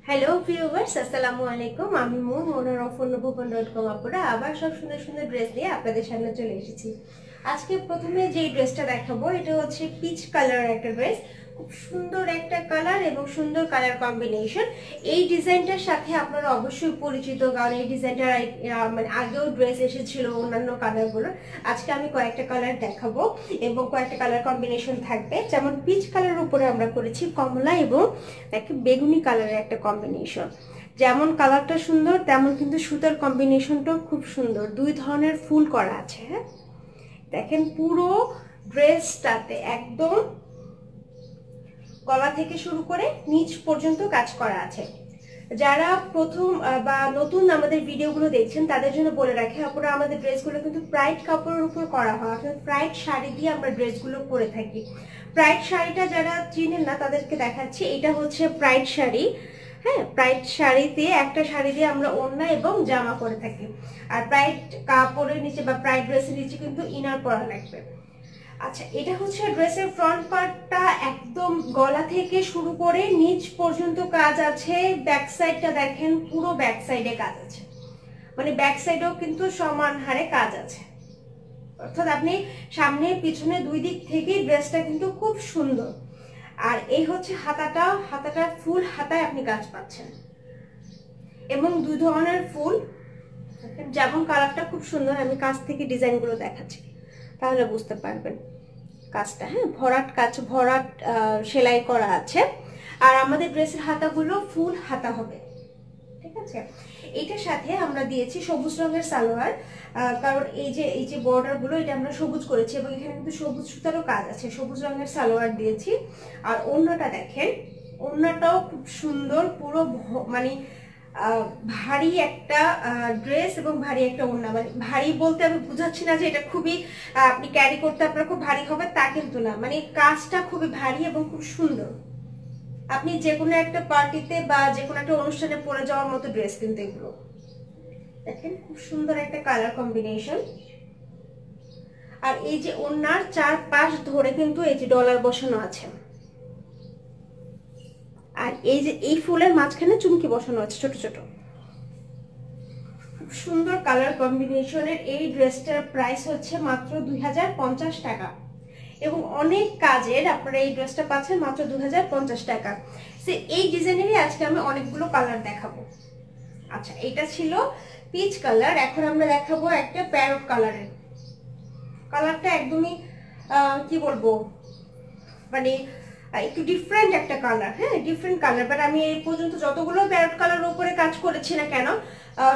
Hello viewers, আসসালামু আলাইকুম। আমি monorofurnabhupan.com আপুরা আবার সব সুন্দর সুন্দর ড্রেস নিয়ে আপনাদের সামনে চলে এসেছি। আজকে প্রথমে যে ড্রেসটা দেখাবো এটা হচ্ছে পিচ কালার একটা ড্রেস। খুব সুন্দর একটা কালার এবং সুন্দর কালার কম্বিনেশন। এই ডিজাইনটার সাথে আপনারা অবশ্যই পরিচিত, কারণ এই ডিজাইনটার মানে আগেও ড্রেস এসেছিল অন্যান্য কালারগুলো। আজকে আমি কয়েকটা কালার দেখাবো এবং কয়েকটা কালার কম্বিনেশন থাকবে। যেমন পিচ কালারের উপরে আমরা করেছি কমলা এবং বেগুনি কালারের একটা কম্বিনেশন। যেমন কালারটা সুন্দর তেমন কিন্তু সুতার কম্বিনেশনটাও খুব সুন্দর। দুই ধরনের ফুল করা আছে। হ্যাঁ, দেখেন পুরো ড্রেসটাতে একদম গলা থেকে শুরু করে নিচ পর্যন্ত কাজ করা আছে। যারা প্রথম বা নতুন আমাদের ভিডিওগুলো দেখছেন তাদের জন্য বলে রাখি আপুরা, আমাদের ড্রেসগুলো কিন্তু প্রাইড কাপড়ের উপর করা হয়, অর্থাৎ প্রাইড শাড়ি দিয়ে আমরা ড্রেসগুলো করে থাকি। প্রাইড শাড়িটা যারা চিনেন না তাদেরকে দেখাচ্ছি, এটা হচ্ছে প্রাইড শাড়ি। হ্যাঁ, প্রাইড শাড়িতে একটা শাড়ি দিয়ে আমরা ওড়না এবং জামা করে থাকি। আর প্রাইড কাপড়ের নিচে বা প্রাইড ড্রেসের নিচে কিন্তু ইনার পরা লাগবে। আচ্ছা, এটা হচ্ছে ড্রেসের ফ্রন্ট পার্টটা, একদম গলা থেকে শুরু করে নিচ পর্যন্ত কাজ আছে। ব্যাক সাইডটা দেখেন, পুরো ব্যাক সাইডে কাজ আছে, মানে ব্যাক সাইডেও কিন্তু সমান হারে কাজ আছে। অর্থাৎ আপনি সামনে পিছনে দুই দিক থেকেই ড্রেসটা কিন্তু খুব সুন্দর। আর এই হচ্ছে হাতাটা ফুল হাতায় আপনি কাজ পাচ্ছেন এবং দুই ধরনের ফুল। যেমন কালারটা খুব সুন্দর, আমি কাছ থেকে ডিজাইনগুলো দেখাচ্ছি তাহলে বুঝতে পারবেন কাজটা। হ্যাঁ, ভরাট সেলাই করা আছে। আর আমাদের ড্রেসের হাতাগুলো ফুল হাতা হবে, ঠিক আছে। এটার সাথে আমরা দিয়েছি সবুজ রঙের সালোয়ার, কারণ এই যে বর্ডার গুলো এটা আমরা সবুজ করেছি এবং এখানে কিন্তু সবুজ সুতারও কাজ আছে। সবুজ রঙের সালোয়ার দিয়েছি। আর ওড়নাটা দেখেন, ওড়নাটাও খুব সুন্দর, পুরো মানে ভারী একটা ড্রেস এবং ভারী একটা ওড়না। মানে ভারী বলতে আমি বুঝাচ্ছি না যে এটা খুবই আপনি ক্যারি করতে আপনার খুব ভারী হবে, তা কিন্তু না। মানে কাজটা খুবই ভারী এবং খুব সুন্দর। আপনি যে কোনো একটা পার্টিতে বা যে কোনো একটা অনুষ্ঠানে পরে যাওয়ার মতো ড্রেস কিন্তু এগুলো। দেখেন খুব সুন্দর একটা কালার কম্বিনেশন। আর এই যে ওড়নার চারপাশ ধরে কিন্তু এই যে ডলার বসানো আছে। আর এই যে এই ফুলের মাঝখানে চুমকি বসানো আছে ছোট ছোট। খুব সুন্দর কালার কম্বিনেশনের এই ড্রেসটার প্রাইস হচ্ছে মাত্র 2050 টাকা এবং অনেক কাজের আপনারা এই ড্রেসটা পাচ্ছেন মাত্র 2050 টাকা। এই ডিজাইনেরই আজকে আমি অনেকগুলো কালার দেখাবো। আচ্ছা, এটা ছিল পিচ কালার। এখন আমরা দেখাবো একটা প্যারট কালারের। কালারটা একদমই কি বলবো, মানে একটু ডিফারেন্ট একটা কালার। হ্যাঁ, ডিফারেন্ট কালার। বাট আমি এই পর্যন্ত যতগুলো প্যারট কালারের উপরে কাজ করেছি না কেন,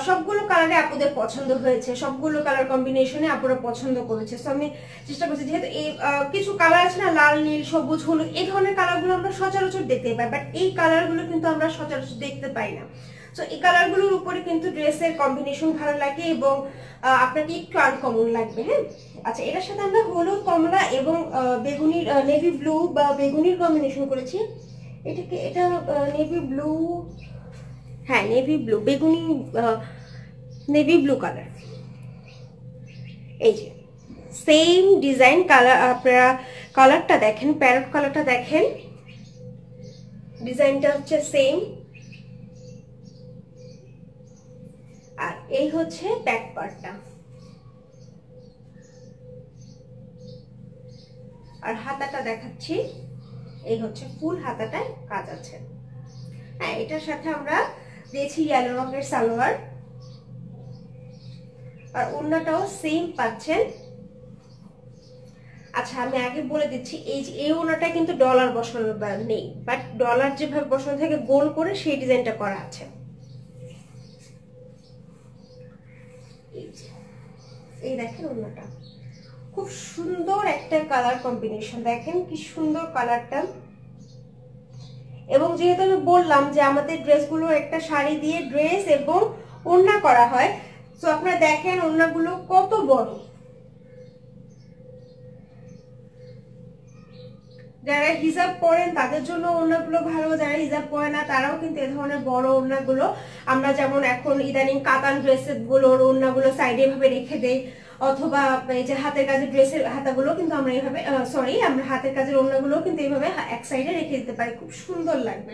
সবগুলো কালারে আপুদের পছন্দ হয়েছে, সবগুলো কালার কম্বিনেশনে আপুরা পছন্দ করেছে। সো আমি চেষ্টা করছি, যেহেতু এই কিছু কালার আছে না, লাল নীল সবুজ হলুদ, এই ধরনের কালারগুলো আমরা সচরাচর দেখতে পাই, বাট এই কালারগুলো কিন্তু আমরা সচরাচর দেখতে পাই না। সো এই কালারগুলোর উপরে কিন্তু ড্রেসের কম্বিনেশন ভালো লাগে এবং আপনাকে একটু আনকমন লাগবে। হ্যাঁ, আচ্ছা, এটার সাথে আমরা হলুদ, কমলা এবং বেগুনির নেভি ব্লু বা বেগুনির কম্বিনেশন করেছি। এটা নেভি ব্লু, হ্যাঁ নেভি ব্লু, বেগুনি নেভি ব্লু কালার। এই যে সেম ডিজাইন কালার, আপনারা কালারটা দেখেন, প্যারট কালারটা দেখেন, ডিজাইনটা হচ্ছে সেম। আর এই হচ্ছে ব্যাক পার্টটা। আর হাতাটা দেখাচ্ছি, এই হচ্ছে ফুল হাতাটায় কাজ আছে। হ্যাঁ, এটার সাথে আমরা দিয়েছি ইয়েলো রঙের সালোয়ার। আর ওড়নাটাও সেম পাচ্ছেন। আচ্ছা, আমি আগে বলে দিচ্ছি, এই ওড়নাটা কিন্তু ডলার বসানো নেই, বাট ডলার যেভাবে বসানো থাকে গোল করে সেই ডিজাইনটা করা আছে। এই দেখেন ওড়নাটা খুব সুন্দর একটা কালার কম্বিনেশন। দেখেন কি সুন্দর কালারটা। এবং যেহেতু আমি বললাম যে আমাদের ড্রেসগুলো একটা শাড়ি দিয়ে ড্রেস এবং ওড়না করা হয়, তো আপনারা দেখেন ওড়নাগুলো কত বড়। যারা হিজাব পরেন তাদের জন্য ওড়নাগুলো ভালো, যারা হিজাব পরে না তারাও কিন্তু এই ধরনের বড় ওড়নাগুলো, আমরা যেমন এখন ইদানিং কাতান ড্রেসের গুলোর ওড়নাগুলো সাইডে এভাবে রেখে দেই, অথবা এই যে হাতের কাজের ড্রেসের হাতাগুলো কিন্তু আমরা এইভাবে আমরা হাতের কাজের ওড়নাগুলো কিন্তু এইভাবে এক সাইডে রেখে দিতে পারি, খুব সুন্দর লাগবে।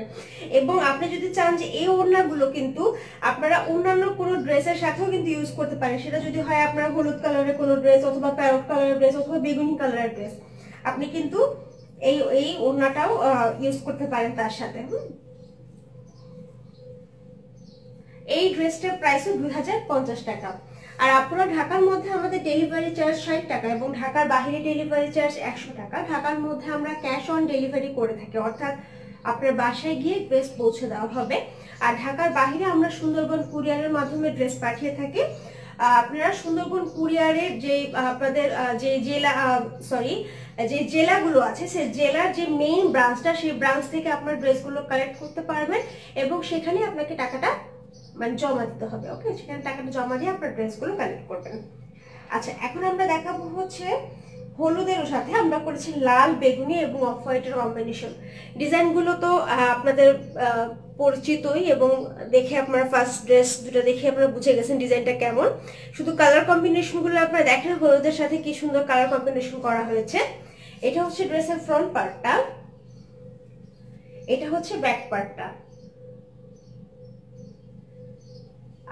এবং আপনি যদি চান যে এই ওড়নাগুলো কিন্তু আপনারা অন্যান্য কোনো ড্রেসের সাথেও কিন্তু ইউজ করতে পারেন, সেটা যদি হয় আপনার হলুদ কালারের কোনো ড্রেস, অথবা প্যারট কালারের ড্রেস, অথবা বেগুনি কালারের ড্রেস, আপনি কিন্তু এই ওড়নাটাও ইউজ করতে পারেন তার সাথে। এই ড্রেসটার প্রাইসও 2050 টাকা। আর আপনারা ঢাকার মধ্যে আমাদের ডেলিভারি চার্জ 60 টাকা এবং ঢাকার বাইরে ডেলিভারি চার্জ 100 টাকা। ঢাকার মধ্যে আমরা ক্যাশ অন ডেলিভারি করে থাকি, অর্থাৎ আপনার বাসায় গিয়ে ড্রেস পৌঁছে দেওয়া হবে। আর ঢাকার বাইরে আমরা সুন্দরবন কুরিয়ারের মাধ্যমে ড্রেস পাঠিয়ে থাকি। আপনারা সুন্দরবন কুরিয়ারের যে আপনাদের যে জেলাগুলো আছে, সেই জেলার যে মেইন ব্রাঞ্চটা, সেই ব্রাঞ্চ থেকে আপনার ড্রেসগুলো কালেক্ট করতে পারবেন এবং সেখানে আপনাকে টাকাটা মানে জমা দিতে হবে। ওকে, সেখানে টাকাটা জমা দিয়ে আপনার ড্রেসগুলো কালেক্ট করবেন। আচ্ছা, এখন আমরা দেখাবো হচ্ছে হলুদের সাথে আমরা করেছি লাল, বেগুনি এবং অফ হোয়াইটের কম্বিনেশন। ডিজাইনগুলো তো আপনাদের পরিচিতই এবং দেখে আপনারা ফার্স্ট ড্রেস দুটো দেখে আপনারা বুঝে গেছেন ডিজাইনটা কেমন। শুধু কালার কম্বিনেশনগুলো আপনারা দেখেন হলুদের সাথে কি সুন্দর কালার কম্বিনেশন করা হয়েছে। এটা হচ্ছে ড্রেসের ফ্রন্ট পার্টটা, এটা হচ্ছে ব্যাক পার্টটা।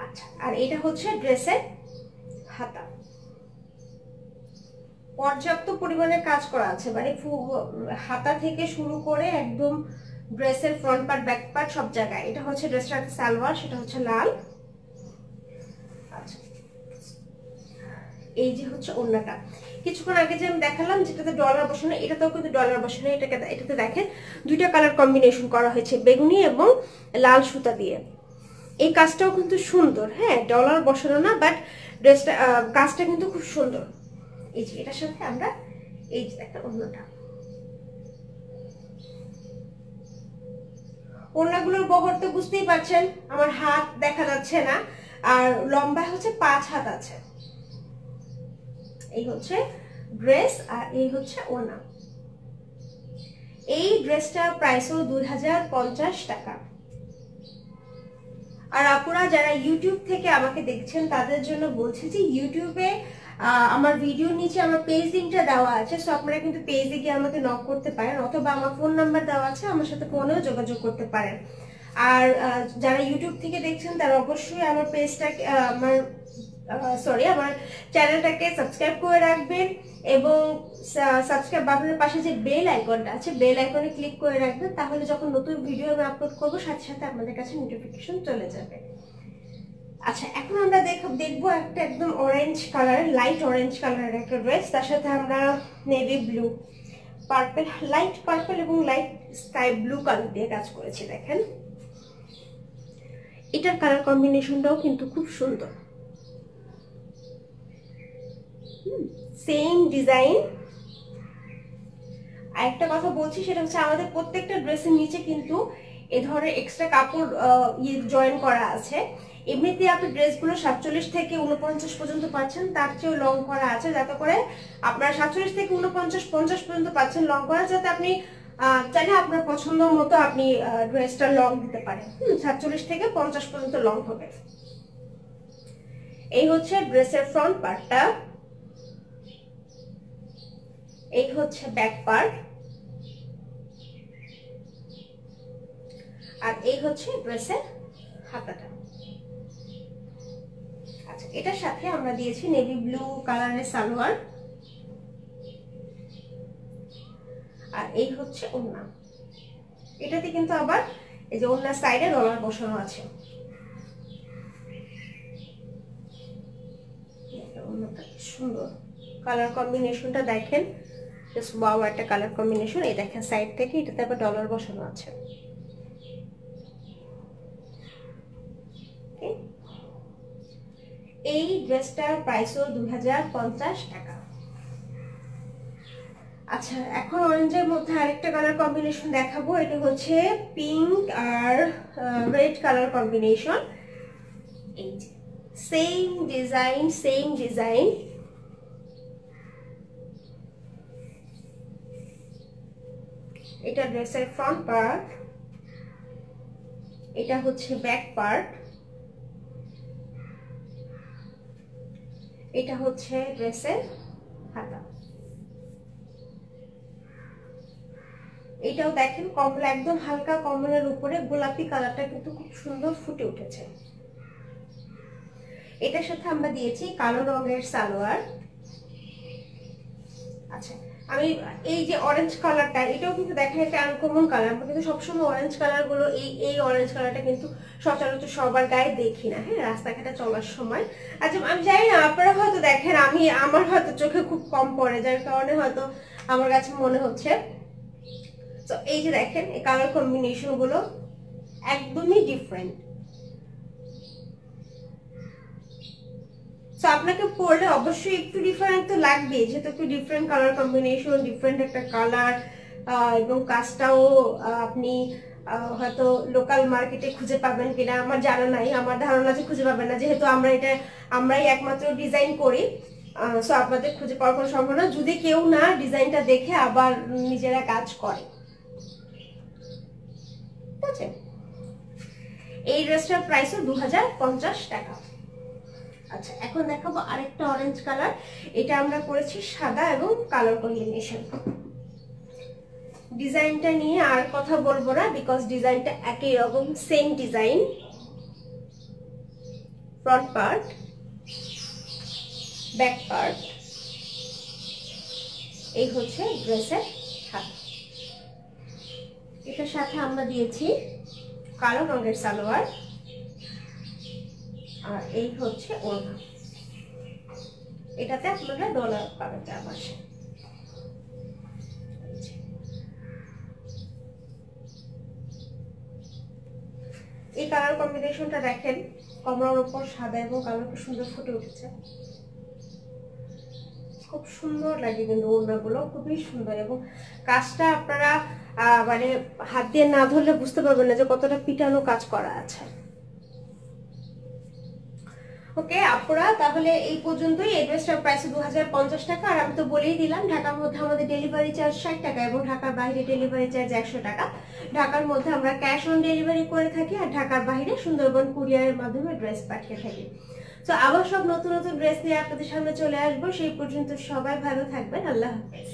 আচ্ছা, আর এটা হচ্ছে ড্রেসের হাতা। পর্যাপ্ত পরিমাণে কাজ করা আছে, মানে হাতা থেকে শুরু করে একদম ড্রেসের ফ্রন্ট পার্ট, ব্যাক পার্ট সব জায়গায়। এটা হচ্ছে ড্রেসটার সালোয়ার, সেটা হচ্ছে লাল। আচ্ছা, এই যে হচ্ছে ওড়নাটা। কিছুক্ষণ আগে যে আমি দেখালাম যেটাতে ডলার বসানো, এটাতেও কিন্তু ডলার বসানো। এটাতে দেখেন দুইটা কালার কম্বিনেশন করা হয়েছে, বেগুনি এবং লাল সুতা দিয়ে। এই কাজটাও কিন্তু সুন্দর, হ্যাঁ, ডলার বসানো না, বাট ড্রেসটা কাজটা কিন্তু খুব সুন্দর। এই যে এটার সাথে আমরা এই যে একটা ওড়নাটা, ওড়নাগুলোর বহর তো বুঝতেই পারছেন, আমার হাত দেখা যাচ্ছে না, আর লম্বা হচ্ছে 5 হাত আছে। এই হচ্ছে ড্রেস আর এই হচ্ছে ওড়না। এই ড্রেসটার প্রাইসও 2050 টাকা। আর আপনারা যারা ইউটিউব থেকে আমাকে দেখছেন তাদের জন্য বলছি যে ইউটিউবে আমার ভিডিওর নিচে আমার পেজ লিংকটা দেওয়া আছে, সো আপনারা কিন্তু পেজে গিয়ে আমাকে নক করতে পারেন, অথবা আমার ফোন নাম্বার দেওয়া আছে, আমার সাথে ফোনেও যোগাযোগ করতে পারেন। আর যারা ইউটিউব থেকে দেখছেন তারা অবশ্যই আমার পেজটাকে আমার চ্যানেলটাকে সাবস্ক্রাইব করে রাখবেন এবং সাবস্ক্রাইব বাটনের পাশে যে বেল আইকনটা আছে, বেল আইকনে ক্লিক করে রাখবেন, তাহলে যখন নতুন ভিডিও আমি আপলোড করবো সাথে সাথে আপনাদের কাছে নোটিফিকেশন চলে যাবে। আচ্ছা, এখন আমরা দেখবো একটা একদম অরেঞ্জ কালার, লাইট অরেঞ্জ কালারের একটা ড্রেস, তার সাথে আমরা navy blue, purple, light purple এবং লাইট স্কাই ব্লু কালার দিয়ে কাজ করেছি। দেখেন এটার কালার কম্বিনেশনটাও কিন্তু খুব সুন্দর, সেম ডিজাইন। আর একটা কথা বলছি, সেটা হচ্ছে আমাদের প্রত্যেকটা ড্রেসের নিচে কিন্তু এ ধরনের এক্সট্রা কাপড় জয়েন করা আছে। এমনিতে আপনি ড্রেসগুলো 47 থেকে 49 পর্যন্ত পাচ্ছেন, তার চেয়েও লং করা আছে, যাতে করে আপনার 47 থেকে 49, 50 পর্যন্ত পাচ্ছেন লং করা, যাতে আপনি চাইলে আপনার পছন্দ মতো আপনি ড্রেসটা লং দিতে পারেন। 47 থেকে 50 পর্যন্ত লং হবে। এই হচ্ছে ড্রেসের ফ্রন্ট পার্টটা, এই হচ্ছে ব্যাক পার্ট, আর এই হচ্ছে ড্রেসের হাতাটা। আচ্ছা, এটার সাথে আমরা দিয়েছি নেভি ব্লু কালারের সালোয়ার, আর এই হচ্ছে ওড়না। এটাতে কিন্তু আবার এই যে ওড়নার সাইডে ডলার বসানো আছে। সুন্দর কালার কম্বিনেশনটা দেখেন, জাস্ট ওয়াও একটা কালার কম্বিনেশন। এই দেখেন সাইড থেকে এটাতে আবার ডলার বসানো আছে। এই ড্রেসটার প্রাইসও 2050 টাকা। আচ্ছা, এখন অরেঞ্জের মধ্যে আরেকটা কালার কম্বিনেশন দেখাবো। এটা হচ্ছে পিঙ্ক আর রেড কালার কম্বিনেশন। এই যে সেম ডিজাইন, এটা ড্রেসের ফ্রন্ট পার্ট, এটা হচ্ছে ব্যাক পার্ট, এটা হচ্ছে ড্রেসের হাতা। এটাও দেখেন কমলা, একদম হালকা কমলার উপরে গোলাপি কালারটা কিন্তু খুব সুন্দর ফুটে উঠেছে। এটার সাথে আমরা দিয়েছি কালো রঙের সালোয়ার। আচ্ছা, আমি এই যে অরেঞ্জ কালারটা, এটাও কিন্তু দেখেন একটা আনকমন কালার। আমরা কিন্তু সবসময় অরেঞ্জ কালার গুলো, এই অরেঞ্জ কালারটা কিন্তু সচরাচর সবার গায়ে দেখি না, হ্যাঁ, রাস্তাঘাটে চলার সময়। আচ্ছা, আমি জানি না আপনারা হয়তো দেখেন, আমার হয়তো চোখে খুব কম পড়ে, যার কারণে হয়তো আমার কাছে মনে হচ্ছে। তো এই যে দেখেন এই কালার কম্বিনেশন গুলো একদমই ডিফারেন্ট। তো আপনাকে পরলে অবশ্যই একটু ডিফারেন্ট তো লাগবে, যেহেতু একটু ডিফারেন্ট কালার কম্বিনেশন, ডিফারেন্ট একটা কালার, এবং কাজটাও আপনি হয়তো লোকাল মার্কেটে খুঁজে পাবেন কিনা আমার জানা নাই, আমার ধারণা যে খুঁজে পাবেন না, যেহেতু আমরাই একমাত্র ডিজাইন করি। সো আপনাদের খুঁজে পাওয়ার কোনো সম্ভাবনা, যদি কেউ না ডিজাইনটা দেখে আবার নিজেরা কাজ করে। ঠিক আছে, এই ড্রেসটার প্রাইসও 2050 টাকা। আচ্ছা, এখন দেখাবো আরেকটা অরেঞ্জ কালার। এটা আমরা করেছি সাদা এবং কালার কম্বিনেশন। ডিজাইনটা নিয়ে আর কথা বলবো না, বিকজ ডিজাইনটা একই রকম, same design. Front part, back part, এই হচ্ছে ড্রেসের হাত। এটার সাথে আমরা দিয়েছি কালো রঙের সালোয়ার, আর এই হচ্ছে ওড়না। এটাতে আপনারা ডলার পাবেন 4 মাসে। এই কালার কম্বিনেশনটা দেখেন, কমলার উপর সাদা এবং কালো খুব সুন্দর ফুটে উঠেছে, খুব সুন্দর লাগে কিন্তু ওড়নাগুলো খুবই সুন্দর। এবং কাজটা আপনারা মানে হাত দিয়ে না ধরলে বুঝতে পারবেন না যে কতটা পিটানো কাজ করা আছে। ওকে আপুরা, তাহলে এই পর্যন্তই। এই ড্রেসটার প্রাইস 2050 টাকা। আর আমি তো বলেই দিলাম, ঢাকার মধ্যে আমাদের ডেলিভারি চার্জ 60 টাকা এবং ঢাকার বাইরে ডেলিভারি চার্জ 100 টাকা। ঢাকার মধ্যে আমরা ক্যাশ অন ডেলিভারি করে থাকি, আর ঢাকার বাইরে সুন্দরবন কুরিয়ারের মাধ্যমে ড্রেস পাঠিয়ে থাকি। তো আবার সব নতুন নতুন ড্রেস নিয়ে আপনাদের সামনে চলে আসবো। সেই পর্যন্ত সবাই ভালো থাকবেন। আল্লাহ হাফেজ।